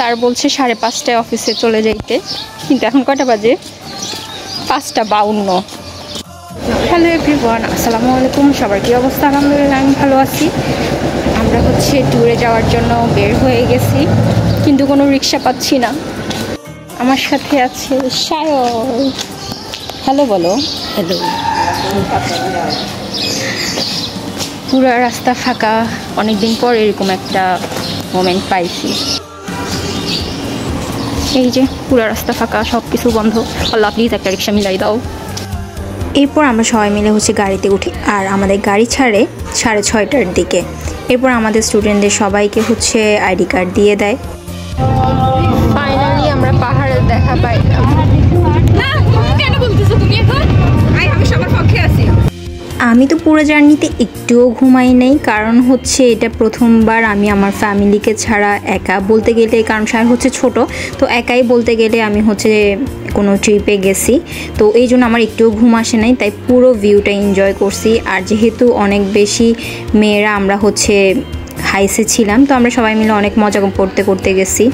Sir বলছে 5:30টায় অফিসে চলে যাইতে, কিন্তু এখন কয়টা বাজে? 5:52। হ্যালো এভরিওয়ান, আসসালামু আলাইকুম। সবার কী অবস্থা? আলহামদুলিল্লাহ আমি ভালো আছি। আমরা ট্যুরে যাওয়ার জন্য বের হয়ে গেছি, কিন্তু কোনো রিক্সা পাচ্ছি না। আমার সাথে আছে সায়র। হ্যালো বলো। হ্যালো। পুরো রাস্তা ফাঁকা, অনেকদিন পর এরকম একটা মোমেন্ট পাইছি। এই যে পুরো রাস্তা ফাঁকা, সব কিছু বন্ধ। আল্লাহ প্লিজ একটা রিক্সা মিলাই দাও। এরপর আমরা সবাই মিলে গাড়িতে উঠি, আর আমাদের গাড়ি ছাড়ে 6:30টার দিকে। এরপর আমাদের স্টুডেন্টদের সবাইকে আইডি কার্ড দিয়ে দেয়। ফাইনালি আমরা পাহাড়ের দেখা পাইলাম। আমি তো পুরো জার্নিতে একটুও ঘুমাই নাই, কারণ এটা প্রথমবার আমি আমার ফ্যামিলিকে ছাড়া একা বলতে গেলে, কারণ স্যার ছোট, তো একাই বলতে গেলে আমি কোনো ট্রিপে গেছি। তো এই জন্য আমার একটুও ঘুম আসে নাই, তাই পুরো ভিউটা এনজয় করছি। আর যেহেতু অনেক বেশি মেয়েরা আমরা হাইসে ছিলাম, তো আমরা সবাই মিলে অনেক মজা করতে করতে গেছি।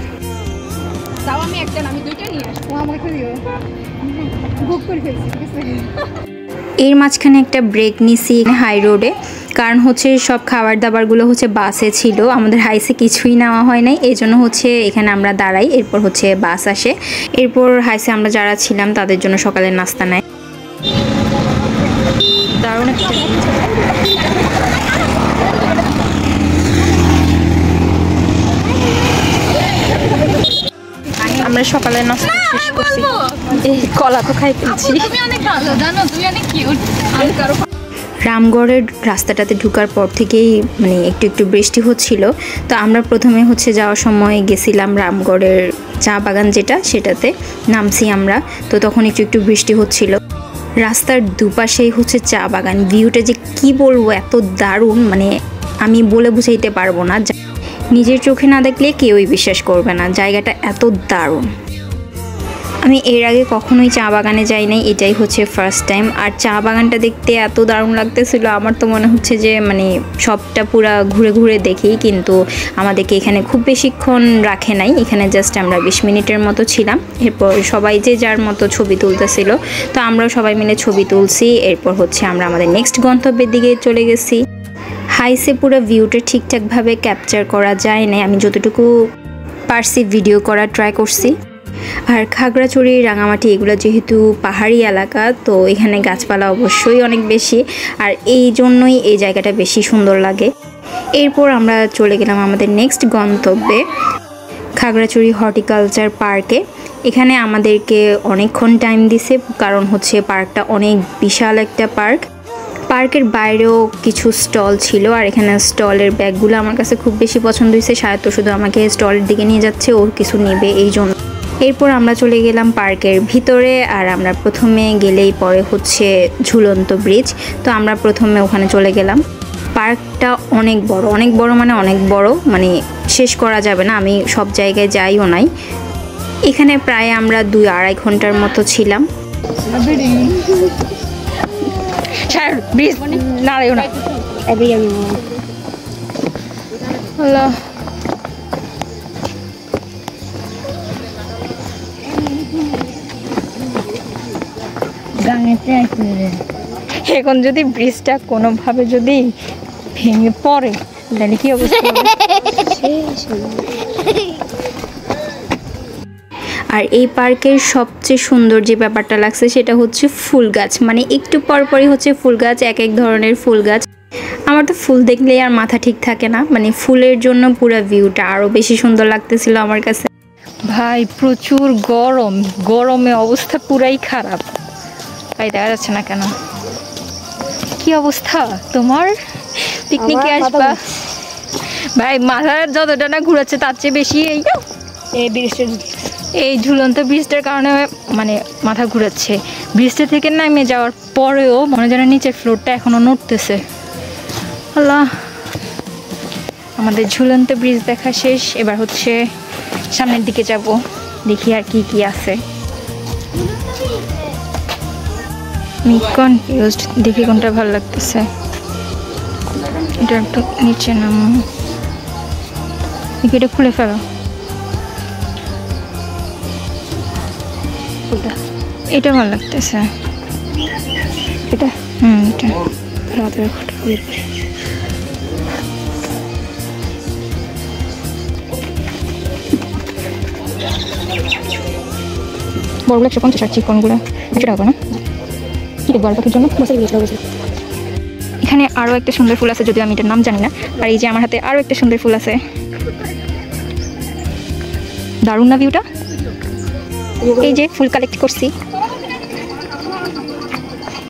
এর মাঝখানে একটা ব্রেক নিছি হাই রোডে, কারণ সব খাবার দাবারগুলো বাসে ছিল, আমাদের হাইসে কিছুই নেওয়া হয় নাই। এই জন্য এখানে আমরা দাঁড়াই, এরপর বাস আসে। এরপর হাইসে আমরা যারা ছিলাম তাদের জন্য সকালের নাস্তা নেয়। দারুণ আমরা সকালে নাস্তা শেষ করছি। এই কলা তো খাই ফেলছি। রামগড়ের রাস্তাটাতে ঢুকার পর থেকেই একটু একটু বৃষ্টি হচ্ছিল। তো আমরা প্রথমে যাওয়ার সময় গেছিলাম রামগড়ের চা বাগান, সেটাতে নামছি আমরা। তো তখন একটু একটু বৃষ্টি হচ্ছিল। রাস্তার দুপাশেই চা বাগান, ভিউটা যে কি বলবো, এত দারুণ, আমি বলে বুঝাইতে পারবো না। নিজের চোখে না দেখলে কেউই বিশ্বাস করবে না, জায়গাটা এত দারুণ। আমি এর আগে কখনোই চা বাগানে যাই নাই, এটাই ফার্স্ট টাইম। আর চা বাগানটা দেখতে এত দারুণ লাগতেছিল, আমার তো মনে যে সবটা পুরা ঘুরে ঘুরে দেখি, কিন্তু আমাদেরকে এখানে খুব বেশিক্ষণ রাখে নাই। এখানে জাস্ট আমরা 20 মিনিটের মতো ছিলাম। এরপর সবাই যে যার মতো ছবি তুলতেছিল, তো আমরাও সবাই মিলে ছবি তুলছি। এরপর আমরা আমাদের নেক্সট গন্তব্যের দিকে চলে গেছি। হাইসে পুরো ভিউটা ঠিকঠাকভাবে ক্যাপচার করা যায় না, আমি যতটুকু পারছি ভিডিও করা ট্রাই করছি। আর খাগড়াছড়ি, রাঙামাটি এগুলো যেহেতু পাহাড়ি এলাকা, তো এখানে গাছপালা অবশ্যই অনেক বেশি, আর এই জন্যই এই জায়গাটা বেশি সুন্দর লাগে। এরপর আমরা চলে গেলাম আমাদের নেক্সট গন্তব্যে, খাগড়াছড়ি হর্টিকালচার পার্কে। এখানে আমাদেরকে অনেকক্ষণ টাইম দিছে, কারণ পার্কটা অনেক বিশাল একটা পার্ক। পার্কের বাইরেও কিছু স্টল ছিল, আর এখানে স্টলের ব্যাগগুলো আমার কাছে খুব বেশি পছন্দ হয়েছে। শায়দ তো শুধু আমাকে স্টলের দিকে নিয়ে যাচ্ছে, ওর কিছু নেবে এই জন্য। এরপর আমরা চলে গেলাম পার্কের ভিতরে, আর আমরা প্রথমে গেলেই পরে ঝুলন্ত ব্রিজ। তো আমরা প্রথমে ওখানে চলে গেলাম। পার্কটা অনেক বড়, অনেক বড়, অনেক বড়, শেষ করা যাবে না। আমি সব জায়গায় যাইও নাই। এখানে প্রায় আমরা 2-2.5 ঘন্টার মতো ছিলাম। এখন যদি ব্রিজটা কোনোভাবে যদি ভেঙে পড়ে, তাহলে কি অবস্থা হবে? আর এই পার্কের সবচেয়ে সুন্দর যে ব্যাপারটা লাগছে সেটা ফুল গাছ, একটু পরপরই ফুল গাছ, এক এক ধরনের ফুল গাছ। আমার তো ফুল দেখলেই আর মাথা ঠিক থাকে না, ফুলের জন্য পুরো ভিউটা আরো বেশি সুন্দর লাগতেছিল আমার কাছে। ভাই প্রচুর গরম, গরমে অবস্থা পুরাই খারাপ। ভাই দেখা যাচ্ছে না কেন? কি অবস্থা তোমার? পিকনিকে আসবা? ভাই মাথার যতটা না ঘুরাচ্ছে তার চেয়ে বেশি এই ঝুলন্ত ব্রিজটার কারণে মাথা ঘুরাচ্ছে। ব্রিজটা থেকে নামে যাওয়ার পরেও মনে যেন নিচের ফ্লোরটা এখনো নড়তেছে। আল্লাহ, আমাদের ঝুলন্ত ব্রিজ দেখা শেষ। এবার সামনের দিকে যাব, দেখি আর কি কি আছে। আমি কনফিউজড, দেখি কোনটা ভালো লাগতেছে। এটা একটু নিচে নামো, এটা খুলে ফেলো। ফুলটা এটা ভালো লাগতেছে। এটা এটা রাতে ফটো বড়গুলো 150 আর চিকনগুলো 100 টাকা না? কি দেখবো আর পাখির জন্য বসে গিয়েছিল বসে। এখানে আরও একটা সুন্দর ফুল আছে, যদিও আমি এটার নাম জানি না। আর এই যে আমার হাতে আরও একটা সুন্দর ফুল আছে, দারুণ না ভিউটা? এই যে ফুল কালেক্ট করছি।